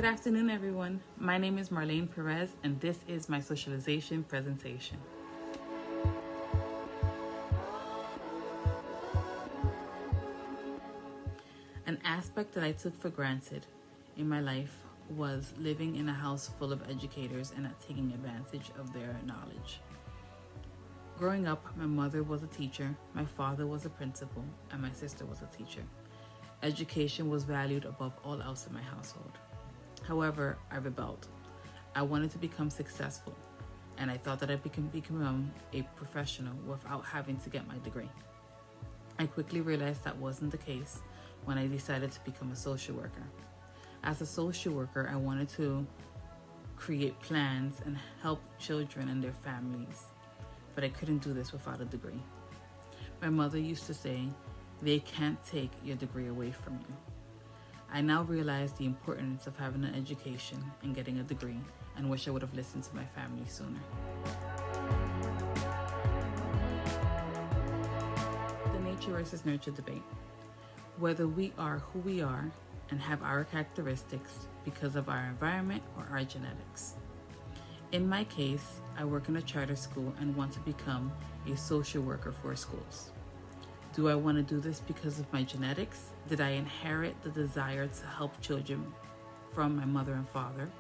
Good afternoon, everyone. My name is Marlene Perez, and this is my socialization presentation. An aspect that I took for granted in my life was living in a house full of educators and not taking advantage of their knowledge. Growing up, my mother was a teacher, my father was a principal, and my sister was a teacher. Education was valued above all else in my household. However, I rebelled. I wanted to become successful, and I thought that I could become a professional without having to get my degree. I quickly realized that wasn't the case when I decided to become a social worker. As a social worker, I wanted to create plans and help children and their families, but I couldn't do this without a degree. My mother used to say, "They can't take your degree away from you." I now realize the importance of having an education and getting a degree, and wish I would have listened to my family sooner. The nature versus nurture debate. Whether we are who we are and have our characteristics because of our environment or our genetics. In my case, I work in a charter school and want to become a social worker for schools. Do I want to do this because of my genetics? Did I inherit the desire to help children from my mother and father?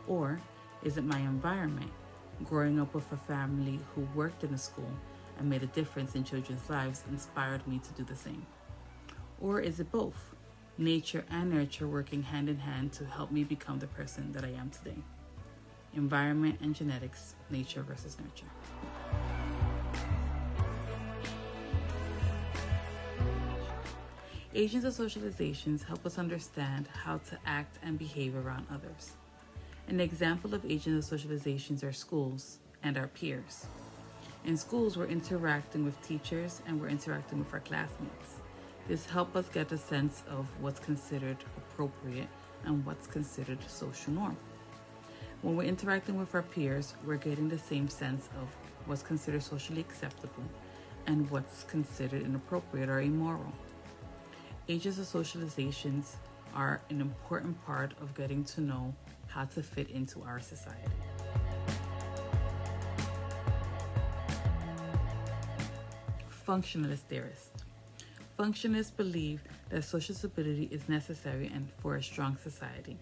Or is it my environment, growing up with a family who worked in a school and made a difference in children's lives, inspired me to do the same? Or is it both, nature and nurture working hand in hand to help me become the person that I am today? Environment and genetics, nature versus nurture. Agents of socializations help us understand how to act and behave around others. An example of agents of socializations are schools and our peers. In schools, we're interacting with teachers and we're interacting with our classmates. This helps us get a sense of what's considered appropriate and what's considered social norm. When we're interacting with our peers, we're getting the same sense of what's considered socially acceptable and what's considered inappropriate or immoral. Ages of socializations are an important part of getting to know how to fit into our society. Functionalist theorists. Functionalists believe that social stability is necessary and for a strong society.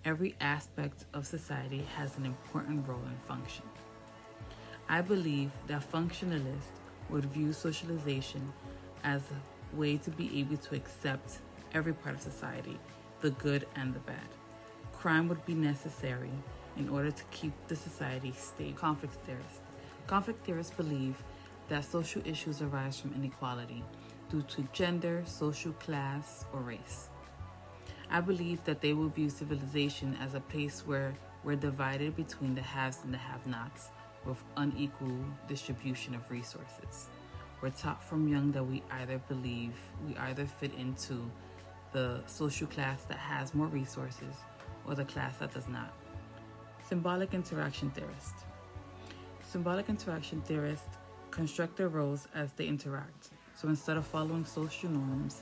Every aspect of society has an important role and function. I believe that functionalists would view socialization as a way to be able to accept every part of society, the good and the bad. Crime would be necessary in order to keep the society stable. Conflict theorists. Conflict theorists believe that social issues arise from inequality due to gender, social class, or race. I believe that they will view civilization as a place where we're divided between the haves and the have-nots with unequal distribution of resources. We're taught from young that we either fit into the social class that has more resources or the class that does not. Symbolic interaction theorists. Symbolic interaction theorists construct their roles as they interact. So instead of following social norms,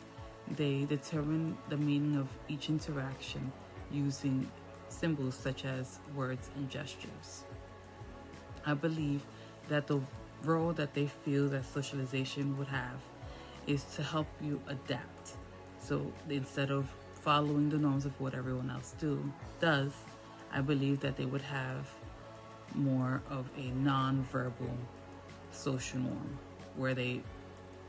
they determine the meaning of each interaction using symbols such as words and gestures. I believe that the role that they feel that socialization would have is to help you adapt. So instead of following the norms of what everyone else does, I believe that they would have more of a non-verbal social norm where they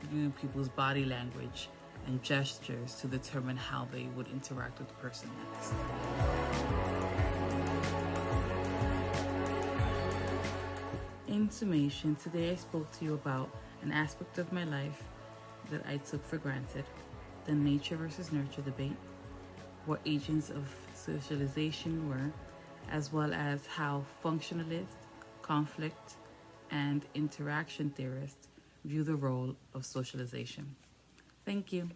view people's body language and gestures to determine how they would interact with the person next. In summation, today I spoke to you about an aspect of my life that I took for granted, the nature versus nurture debate, what agents of socialization were, as well as how functionalists, conflict, and interaction theorists view the role of socialization. Thank you.